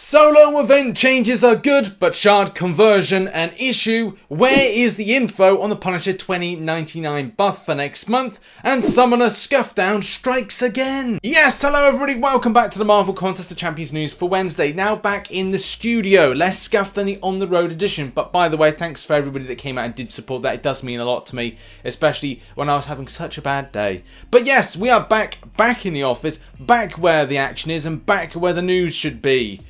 Solo event changes are good, but shard conversion an issue. Where is the info on the Punisher 2099 buff for next month? And Summoner Scuff down strikes again. Yes, hello everybody, welcome back to the Marvel Contest of Champions news for Wednesday. Now back in the studio, less Scuff than the on the road edition. But by the way, thanks for everybody that came out and did support that. It does mean a lot to me, especially when I was having such a bad day. But yes, we are back in the office, back where the action is and back where the news should be.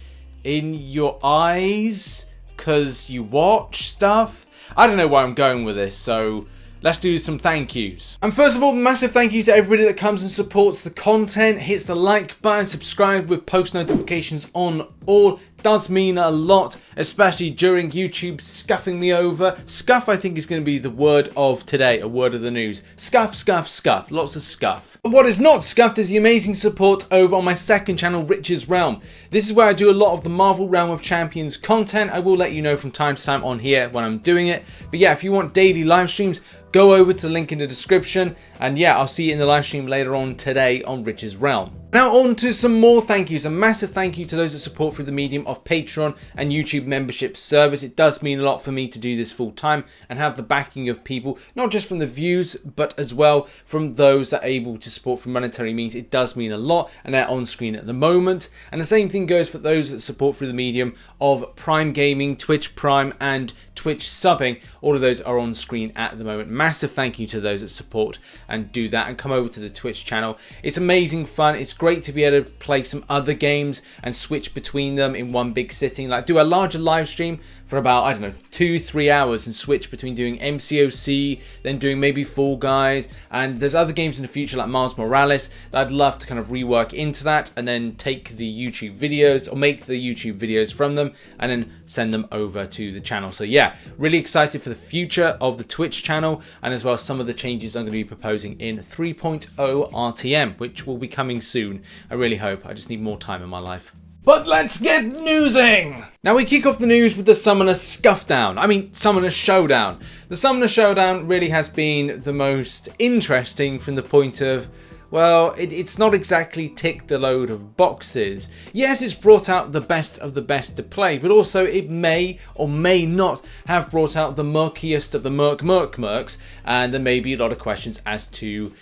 In your eyes, because you watch stuff. I don't know where I'm going with this, so let's do some thank yous. And first of all, massive thank you to everybody that comes and supports the content, hits the like button, subscribe with post notifications on all. Does mean a lot, especially during YouTube scuffing me over. Scuff, I think, is going to be the word of today, a word of the news. Scuff, scuff, scuff. Lots of scuff. But what is not scuffed is the amazing support over on my second channel, Rich's Realm. This is where I do a lot of the Marvel Realm of Champions content. I will let you know from time to time on here when I'm doing it. But yeah, if you want daily live streams, go over to the link in the description. And yeah, I'll see you in the live stream later on today on Rich's Realm. Now on to some more thank yous. A massive thank you to those that support through the medium of Patreon and YouTube membership service. It does mean a lot for me to do this full time and have the backing of people, not just from the views, but as well from those that are able to support through monetary means. It does mean a lot, and they're on screen at the moment. And the same thing goes for those that support through the medium of Prime Gaming, Twitch Prime and Twitch subbing. All of those are on screen at the moment. Massive thank you to those that support and do that and come over to the Twitch channel. It's amazing fun. It's great to be able to play some other games and switch between them in one big sitting. Like do a larger live stream for about, I don't know, 2-3 hours and switch between doing MCOC, then doing maybe Fall Guys, and there's other games in the future like Miles Morales that I'd love to kind of rework into that and then take the YouTube videos or make the YouTube videos from them and then send them over to the channel. So yeah, really excited for the future of the Twitch channel and as well as some of the changes I'm going to be proposing in 3.0 RTM, which will be coming soon. I really hope. I just need more time in my life. But let's get newsing! Now we kick off the news with the Summoner Scuff down. Summoner Showdown. The Summoner Showdown really has been the most interesting from the point of, well, it's not exactly ticked a load of boxes. Yes, it's brought out the best of the best to play, but also it may or may not have brought out the murkiest of the mercs, and there may be a lot of questions as to,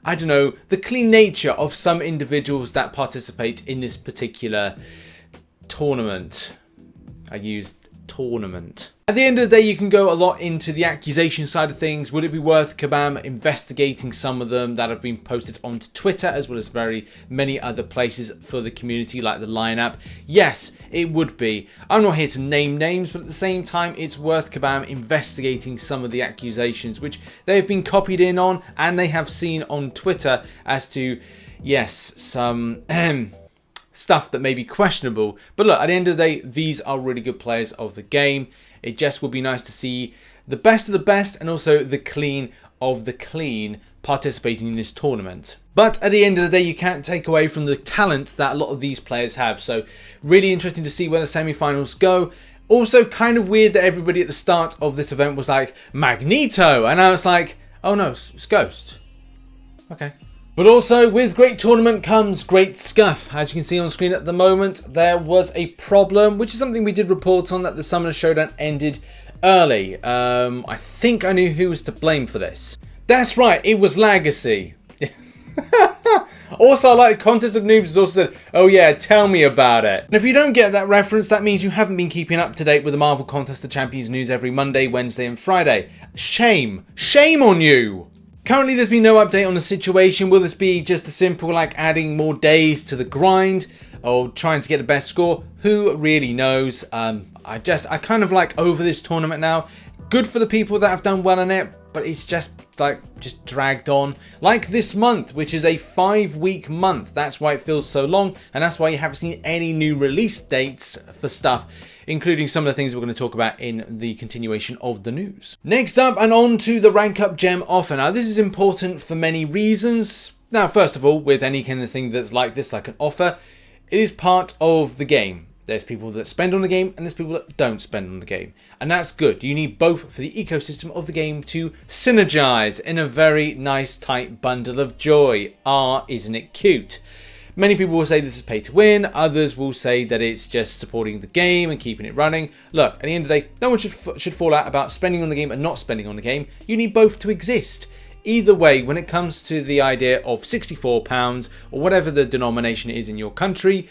I don't know, the clean nature of some individuals that participate in this particular tournament. I used tournament. At the end of the day, you can go a lot into the accusation side of things. Would it be worth Kabam investigating some of them that have been posted onto Twitter as well as very many other places for the community like the lineup? Yes, it would be. I'm not here to name names, but at the same time, it's worth Kabam investigating some of the accusations which they've been copied in on and they have seen on Twitter as to, yes, some stuff that may be questionable. But look, at the end of the day, these are really good players of the game. It just will be nice to see the best of the best and also the clean of the clean participating in this tournament. But at the end of the day, you can't take away from the talent that a lot of these players have. So really interesting to see where the semi-finals go. Also kind of weird that everybody at the start of this event was like, Magneto. And I was like, oh no, it's Ghost. Okay. But also, with great tournament comes great scuff. As you can see on screen at the moment, there was a problem, which is something we did report on, that the Summoner Showdown ended early. I think I knew who was to blame for this. That's right, it was Legacy. Also, I like Contest of Noobs has also said, oh yeah, tell me about it. And if you don't get that reference, that means you haven't been keeping up to date with the Marvel Contest of Champions news every Monday, Wednesday and Friday. Shame. Shame on you. Currently, there's been no update on the situation. Will this be just a simple, like, adding more days to the grind or trying to get the best score? Who really knows? I kind of like over this tournament now. Good for the people that have done well in it, but it's just dragged on. Like this month, which is a 5-week month. That's why it feels so long, and that's why you haven't seen any new release dates for stuff, including some of the things we're going to talk about in the continuation of the news. Next up, and on to the rank up gem offer. Now, this is important for many reasons. Now, first of all, with any kind of thing that's like this, like an offer, it is part of the game. There's people that spend on the game and there's people that don't spend on the game. And that's good. You need both for the ecosystem of the game to synergize in a very nice tight bundle of joy. Isn't it cute? Many people will say this is pay to win, others will say that it's just supporting the game and keeping it running. Look, at the end of the day, no one should fall out about spending on the game and not spending on the game. You need both to exist. Either way, when it comes to the idea of £64 or whatever the denomination is in your country,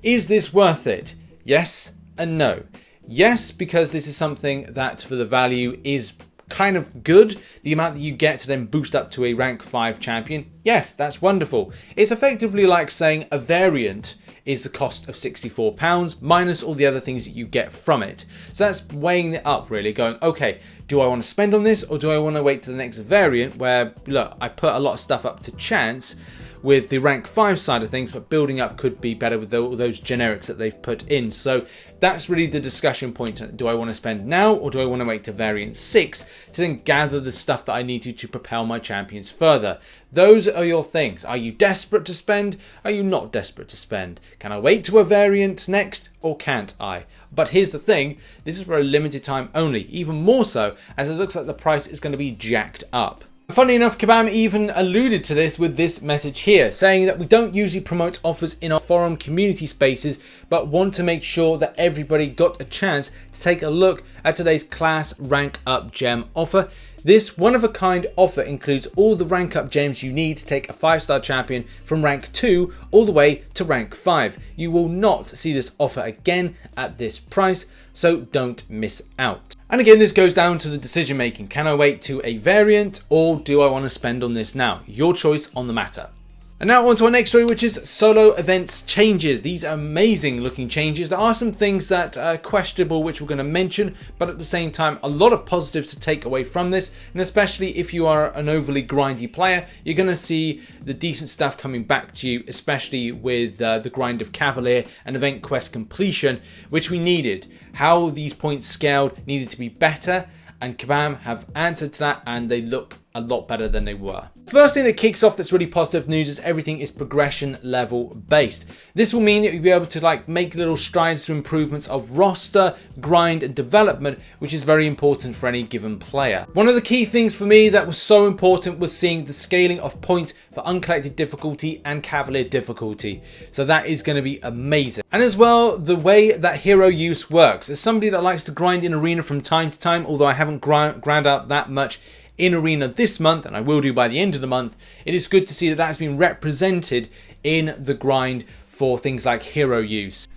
is this worth it? Yes and no. Yes, because this is something that for the value is kind of good. The amount that you get to then boost up to a rank 5 champion, yes, that's wonderful. It's effectively like saying a variant is the cost of £64 minus all the other things that you get from it. So that's weighing it up really, going, okay, do I want to spend on this or do I want to wait to the next variant where, look, I put a lot of stuff up to chance with the rank 5 side of things, but building up could be better with all those generics that they've put in. So that's really the discussion point. Do I want to spend now or do I want to wait to variant 6 to then gather the stuff that I need to propel my champions further? Those are your things. Are you desperate to spend? Are you not desperate to spend? Can I wait to a variant next or can't I? But here's the thing, this is for a limited time only, even more so as it looks like the price is going to be jacked up. Funny enough, Kabam even alluded to this with this message here, saying that we don't usually promote offers in our forum community spaces, but want to make sure that everybody got a chance to take a look at today's class rank up gem offer. This one-of-a-kind offer includes all the rank up gems you need to take a 5-star champion from rank 2 all the way to rank 5. You will not see this offer again at this price, so don't miss out. And again, this goes down to the decision making. Can I wait to a variant or do I want to spend on this now? Your choice on the matter. And now on to our next story, which is solo events changes. These amazing looking changes. There are some things that are questionable, which we're going to mention, but at the same time, a lot of positives to take away from this. And especially if you are an overly grindy player, you're going to see the decent stuff coming back to you, especially with the grind of Cavalier and event quest completion, which we needed. How these points scaled needed to be better, and Kabam have answered to that, and they look a lot better than they were. First thing that kicks off that's really positive news is everything is progression level based. This will mean that you'll be able to make little strides to improvements of roster, grind and development, which is very important for any given player. One of the key things for me that was so important was seeing the scaling of points for uncollected difficulty and Cavalier difficulty. So that is going to be amazing. And as well, the way that hero use works. As somebody that likes to grind in arena from time to time, although I haven't ground out that much in arena this month, and I will do by the end of the month, it is good to see that has been represented in the grind for things like hero use.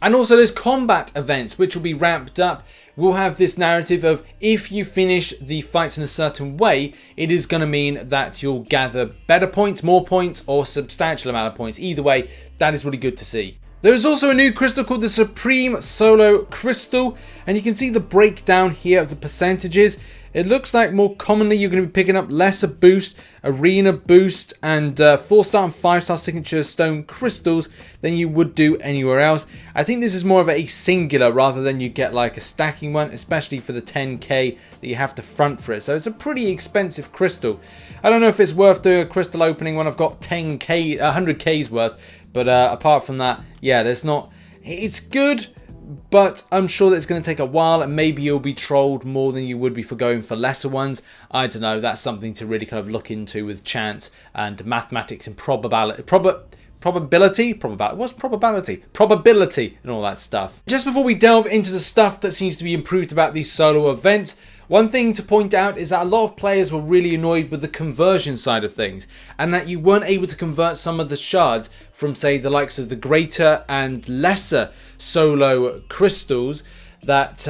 And also those combat events, which will be ramped up, will have this narrative of if you finish the fights in a certain way, it is going to mean that you'll gather better points, more points, or substantial amount of points. Either way, that is really good to see. There is also a new crystal called the Supreme Solo Crystal, and you can see the breakdown here of the percentages. It looks like more commonly you're going to be picking up lesser boost, arena boost, and 4-star and 5-star signature stone crystals than you would do anywhere else. I think this is more of a singular rather than you get like a stacking one, especially for the 10k that you have to front for it. So it's a pretty expensive crystal. I don't know if it's worth the crystal opening when I've got 10k, 100k's worth, but apart from that, yeah, there's not. It's good, but I'm sure that it's going to take a while, and maybe you'll be trolled more than you would be for going for lesser ones. I don't know. That's something to really kind of look into with chance and mathematics and probability. Probability and all that stuff. Just before we delve into the stuff that seems to be improved about these solo events, one thing to point out is that a lot of players were really annoyed with the conversion side of things, and that you weren't able to convert some of the shards from, say, the likes of the greater and lesser solo crystals. That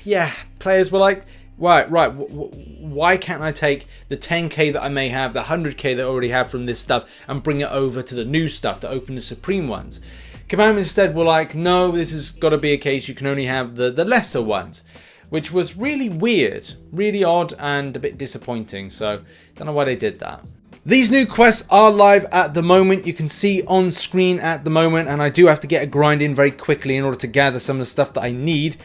yeah, players were like, right, why can't I take the 10k that I may have, the 100k that I already have from this stuff, and bring it over to the new stuff to open the Supreme ones? Command instead were like, no, this has got to be a case you can only have the lesser ones, which was really weird, really odd, and a bit disappointing. So don't know why they did that. These new quests are live at the moment. You can see on screen at the moment, and I do have to get a grind in very quickly in order to gather some of the stuff that I need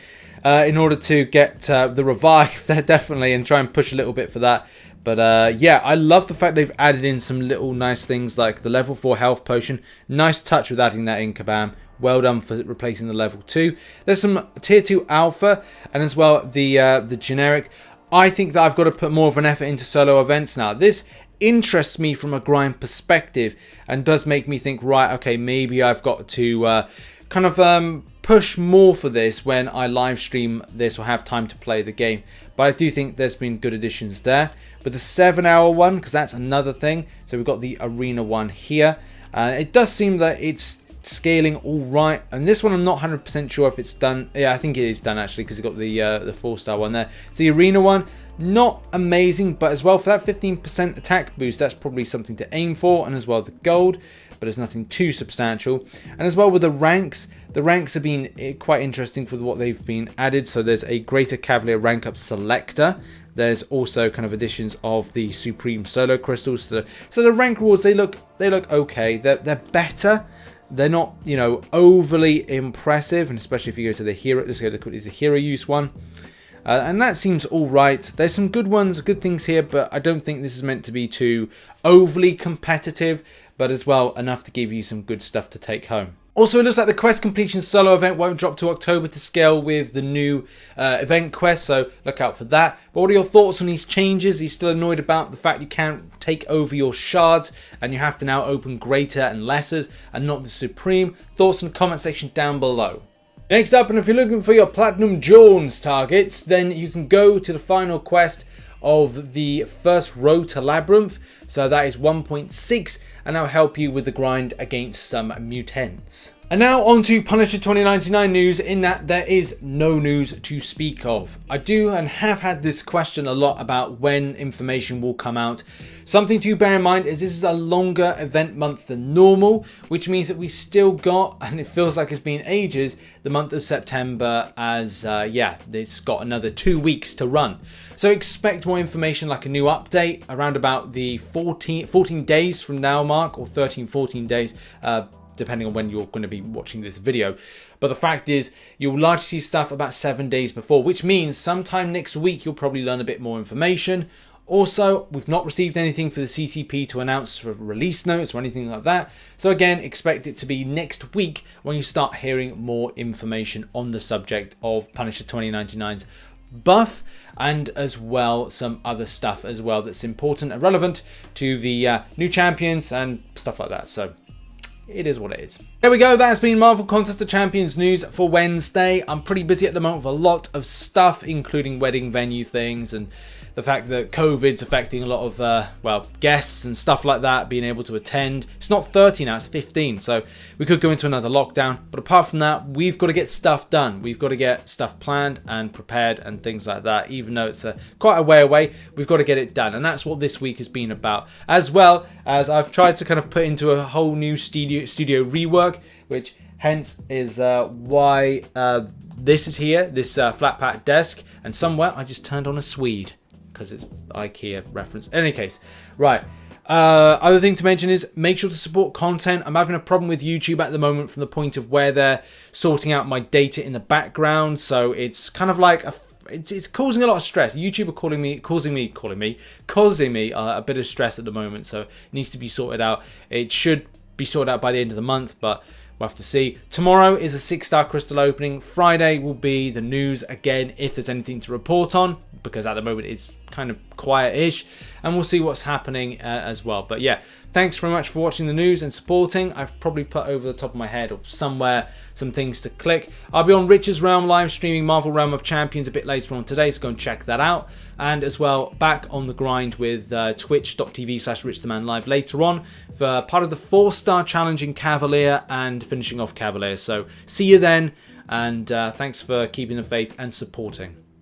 in order to get the revive there, definitely, and try and push a little bit for that. But yeah, I love the fact they've added in some little nice things like the level 4 health potion. Nice touch with adding that in, Kabam. Well done for replacing the level 2. There's some tier 2 alpha, and as well the generic. I think that I've got to put more of an effort into solo events now. This interests me from a grind perspective and does make me think, right, okay, maybe I've got to kind of push more for this when I live stream this or have time to play the game. But I do think there's been good additions there. But the 7-hour one, because that's another thing. So we've got the arena one here. It does seem that it's scaling all right. And this one I'm not 100% sure if it's done. Yeah, I think it is done actually, because you've got the 4-star one there. So the arena one, not amazing, but as well for that 15% attack boost, that's probably something to aim for. And as well the gold, but it's nothing too substantial. And as well with the ranks have been quite interesting for what they've been added. So there's a Greater Cavalier rank up selector. There's also kind of additions of the Supreme Solo Crystals. So the rank rewards, they look okay. They're better. They're not, you know, overly impressive, and especially if you go to the hero. Let's go to the hero use one. And that seems all right. There's some good ones, good things here, but I don't think this is meant to be too overly competitive, but as well enough to give you some good stuff to take home. Also, it looks like the quest completion solo event won't drop to October to scale with the new event quest, so look out for that. But what are your thoughts on these changes? Are you still annoyed about the fact you can't take over your shards and you have to now open greater and lessers and not the supreme? Thoughts in the comment section down below. Next up, and if you're looking for your PlatinumJones targets, then you can go to the final quest of the first road to Labyrinth. So that is 1.6, and that'll help you with the grind against some mutants. And now on to Punisher 2099 news, in that there is no news to speak of. I do and have had this question a lot about when information will come out. Something to bear in mind is this is a longer event month than normal, which means that we've still got, and it feels like it's been ages, the month of September, as yeah, it's got another 2 weeks to run. So expect more information, like a new update around about the 14 days from now mark, or 13-14 days, depending on when you're going to be watching this video. But the fact is, you'll largely see stuff about 7 days before, which means sometime next week you'll probably learn a bit more information. Also, we've not received anything for the CCP to announce for release notes or anything like that. So again, expect it to be next week when you start hearing more information on the subject of Punisher 2099's buff, and as well some other stuff as well that's important and relevant to the new champions and stuff like that. So it is what it is. There we go. That's been Marvel Contest of Champions news for Wednesday. I'm pretty busy at the moment with a lot of stuff, including wedding venue things and the fact that COVID's affecting a lot of, well, guests and stuff like that, being able to attend. It's not 30 now, it's 15, so we could go into another lockdown. But apart from that, we've got to get stuff done. We've got to get stuff planned and prepared and things like that. Even though it's quite a way away, we've got to get it done. And that's what this week has been about. As well as I've tried to kind of put into a whole new studio rework, which hence is why this is here, this flat pack desk. And somewhere I just turned on a Swede, because it's IKEA reference. In any case, right. Other thing to mention is make sure to support content. I'm having a problem with YouTube at the moment from the point of where they're sorting out my data in the background. So it's kind of like it's causing a lot of stress. YouTube are causing me a bit of stress at the moment. So it needs to be sorted out. It should be sorted out by the end of the month, but we'll have to see. Tomorrow is a 6-star crystal opening. Friday will be the news again, if there's anything to report on, because at the moment it's kind of quiet-ish, and we'll see what's happening as well. But yeah, thanks very much for watching the news and supporting. I've probably put over the top of my head or somewhere some things to click. I'll be on Rich's Realm live streaming Marvel Realm of Champions a bit later on today, so go and check that out. And as well, back on the grind with twitch.tv/RichTheMan live later on for part of the 4-star challenge in Cavalier and finishing off Cavalier. So see you then, and thanks for keeping the faith and supporting.